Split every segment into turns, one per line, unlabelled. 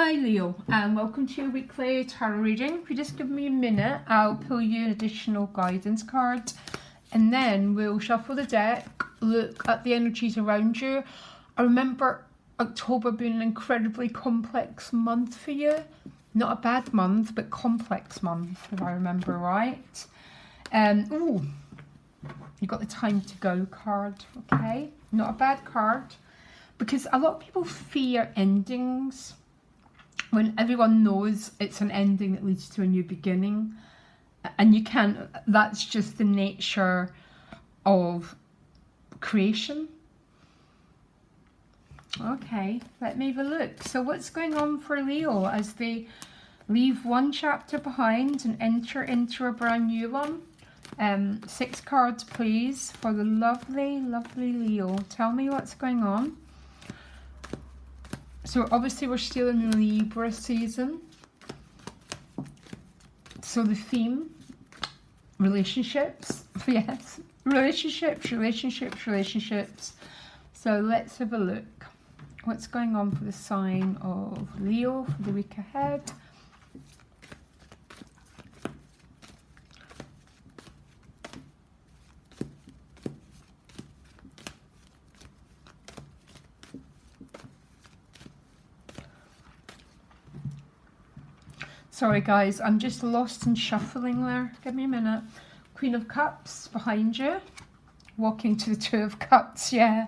Hi Leo, and welcome to your weekly tarot reading. If you just give me a minute, I'll pull you an additional guidance card and then we'll shuffle the deck, look at the energies around you. I remember October being an incredibly complex month for you. Not a bad month, but complex month, if I remember right. Ooh, you got the time to go card, okay? Not a bad card, because a lot of people fear endings when everyone knows it's an ending that leads to a new beginning. And you can't, that's just the nature of creation. Okay, let me have a look. So what's going on for Leo as they leave one chapter behind and enter into a brand new one? 6 cards please for the lovely, lovely Leo. Tell me what's going on. So obviously we're still in Libra season. So the theme, relationships, yes, relationships. So let's have a look. What's going on for the sign of Leo for the week ahead? Sorry guys, I'm just lost in shuffling there. Give me a minute. Queen of Cups behind you. Walking to the Two of Cups, yeah.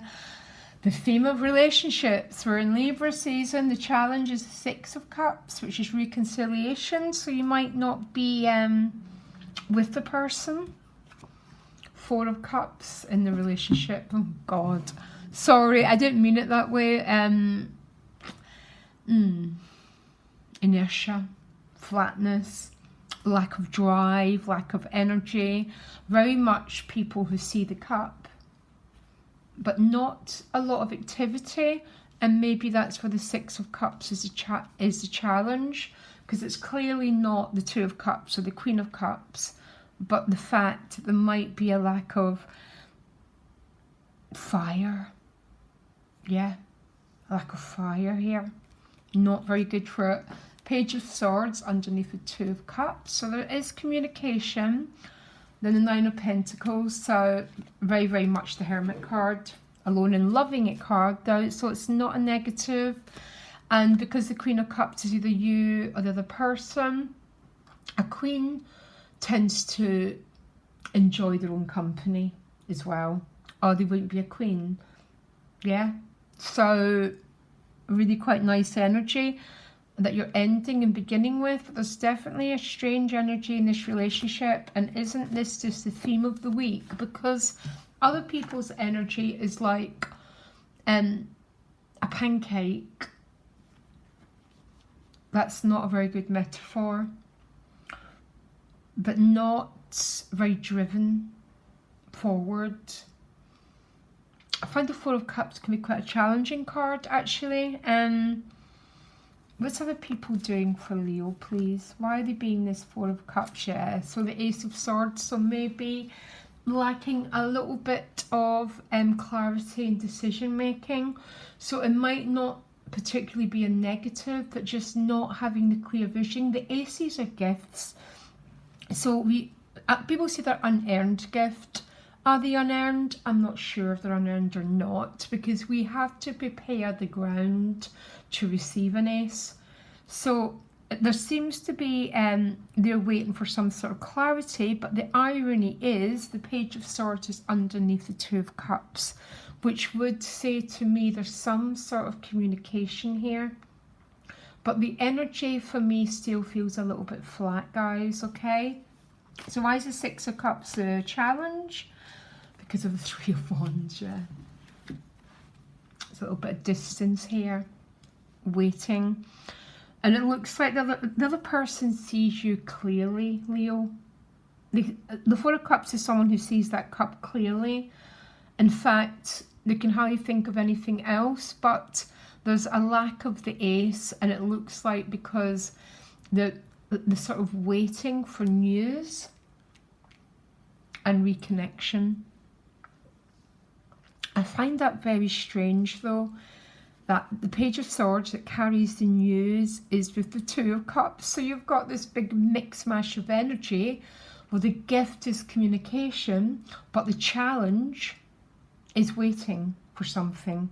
The theme of relationships. We're in Libra season. The challenge is the 6 of Cups, which is reconciliation. So you might not be with the person. 4 of Cups in the relationship. Oh God. Sorry, I didn't mean it that way. Inertia. Flatness, lack of drive, lack of energy. Very much people who see the cup, but not a lot of activity. And maybe that's where the 6 of Cups is the challenge, because it's clearly not the 2 of Cups or the Queen of Cups, but the fact that there might be a lack of fire. Yeah, a lack of fire here. Not very good for it. Page of Swords underneath the 2 of Cups. So there is communication. Then the 9 of Pentacles. So very, very much the Hermit card. Alone and loving it card though. So it's not a negative. And because the Queen of Cups is either you or the other person, a queen tends to enjoy their own company as well. Or they wouldn't be a queen. Yeah. So really quite nice energy that you're ending and beginning with. But there's definitely a strange energy in this relationship. And isn't this just the theme of the week? Because other people's energy is like a pancake. That's not a very good metaphor. But not very driven forward. I find the 4 of Cups can be quite a challenging card actually. What's other people doing for Leo, please? Why are they being this 4 of Cups? Yeah, so the Ace of Swords. So maybe lacking a little bit of clarity and decision making. So it might not particularly be a negative, but just not having the clear vision. The Aces are gifts. So people say they're unearned gift. Are they unearned? I'm not sure if they're unearned or not, because we have to prepare the ground to receive an ace. So there seems to be, they're waiting for some sort of clarity, but the irony is the Page of Swords is underneath the 2 of Cups, which would say to me there's some sort of communication here. But the energy for me still feels a little bit flat, guys, okay? So why is the 6 of Cups a challenge? Because of the 3 of Wands, yeah. There's a little bit of distance here, waiting. And it looks like the other person sees you clearly, Leo. The 4 of Cups is someone who sees that cup clearly. In fact, they can hardly think of anything else, but there's a lack of the ace, and it looks like because the sort of waiting for news and reconnection. I find that very strange though. that the Page of Swords that carries the news is with the Two of Cups. So you've got this big mix mash of energy. Well, the gift is communication, but the challenge is waiting for something.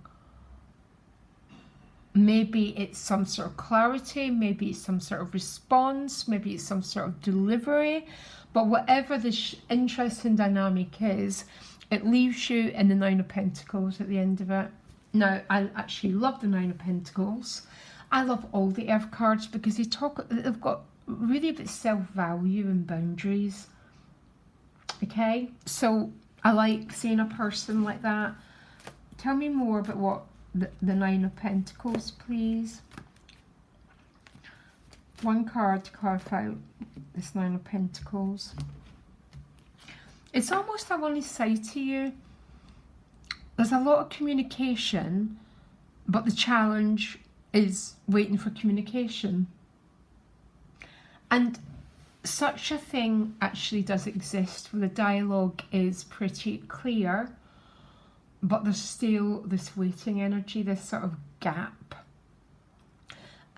Maybe it's some sort of clarity, maybe it's some sort of response, maybe it's some sort of delivery, but whatever the interesting dynamic is, it leaves you in the Nine of Pentacles at the end of it. Now, I actually love the Nine of Pentacles. I love all the Earth cards because they've got really a bit self-value and boundaries. Okay, so I like seeing a person like that. Tell me more about what the Nine of Pentacles, please. One card to clarify this Nine of Pentacles. It's almost, I want to say to you, there's a lot of communication, but the challenge is waiting for communication. And such a thing actually does exist, where the dialogue is pretty clear, but there's still this waiting energy, this sort of gap.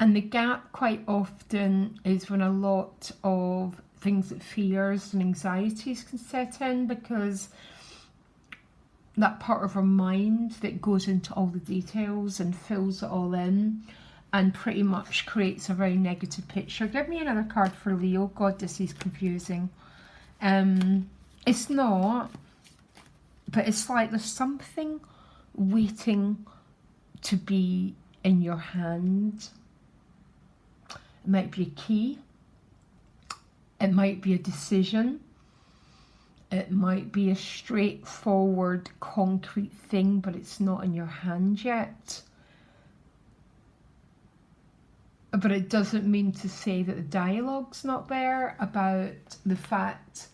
And the gap quite often is when a lot of things that fears and anxieties can set in, because that part of our mind that goes into all the details and fills it all in and pretty much creates a very negative picture. Give me another card for Leo. God, this is confusing. It's not, but it's like there's something waiting to be in your hand. It might be a key. It might be a decision. It might be a straightforward, concrete thing, but it's not in your hand yet. But it doesn't mean to say that the dialogue's not there about the fact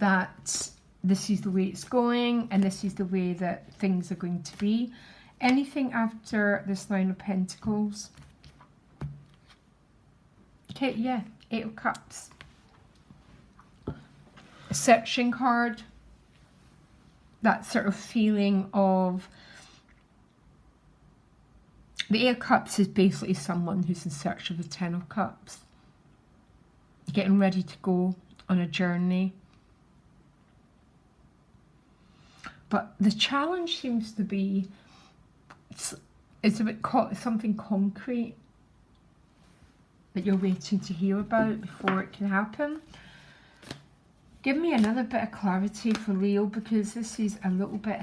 that this is the way it's going and this is the way that things are going to be. Anything after this Nine of Pentacles? Okay, yeah, Eight of Cups. A searching card. That sort of feeling of... The Eight of Cups is basically someone who's in search of the Ten of Cups. Getting ready to go on a journey. But the challenge seems to be, it's a bit something concrete that you're waiting to hear about before it can happen. Give me another bit of clarity for Leo, because this is a little bit,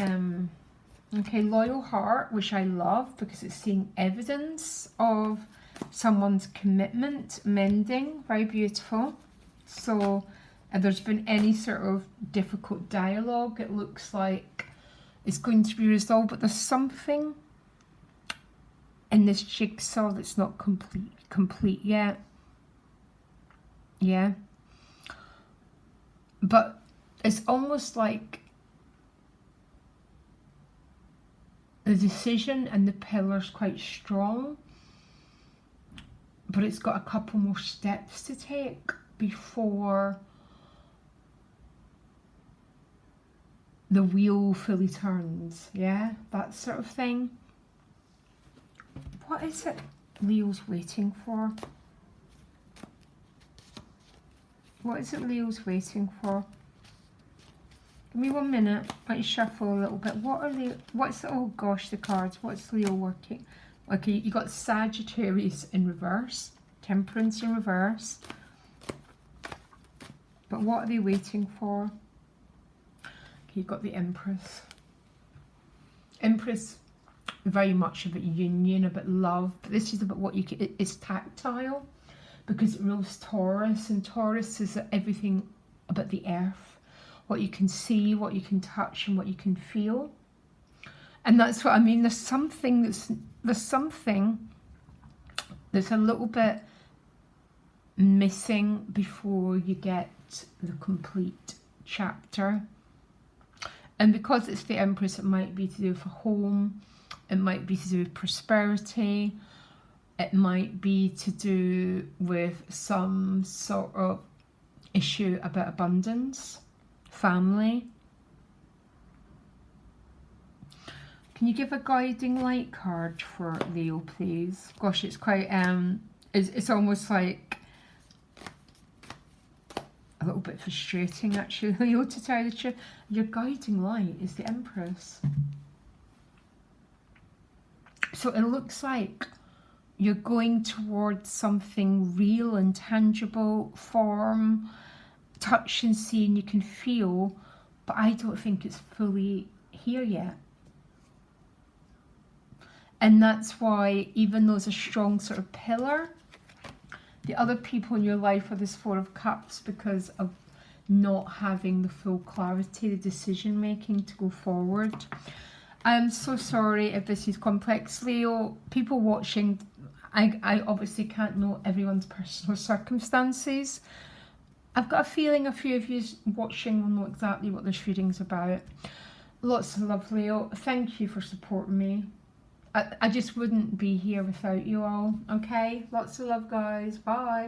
okay, Loyal Heart, which I love because it's seeing evidence of someone's commitment mending. Very beautiful. So if there's been any sort of difficult dialogue, it looks like it's going to be resolved, but there's something in this jigsaw that's not complete yet. Yeah. But it's almost like the decision and the pillar's quite strong, but it's got a couple more steps to take before the wheel fully turns. Yeah, that sort of thing. What is it Leo's waiting for? What is it Leo's waiting for? Give me 1 minute. Let me shuffle a little bit. What are Leo? What's the, oh gosh, the cards. What's Leo working? Okay, you got Sagittarius in reverse, Temperance in reverse. But what are they waiting for? Okay, you've got the Empress. Empress, very much about union, about love. But this is about what you can. It's tactile, because it rules Taurus, and Taurus is everything about the earth. What you can see, what you can touch, and what you can feel. And that's what I mean. There's something that's a little bit missing before you get the complete chapter. And because it's the Empress, it might be to do with a home, it might be to do with prosperity, it might be to do with some sort of issue about abundance, family. Can you give a guiding light card for Leo, please? Gosh, it's quite, it's almost like a little bit frustrating, actually, Leo, to tell you the truth. Your guiding light is the Empress. So it looks like you're going towards something real and tangible, form, touch and see, and you can feel, but I don't think it's fully here yet. And that's why, even though it's a strong sort of pillar, the other people in your life are this Four of Cups because of not having the full clarity, the decision making to go forward. I'm so sorry if this is complex, Leo. People watching, I obviously can't know everyone's personal circumstances. I've got a feeling a few of you watching will know exactly what this reading's about. Lots of love, Leo. Thank you for supporting me. I just wouldn't be here without you all, okay? Lots of love, guys. Bye.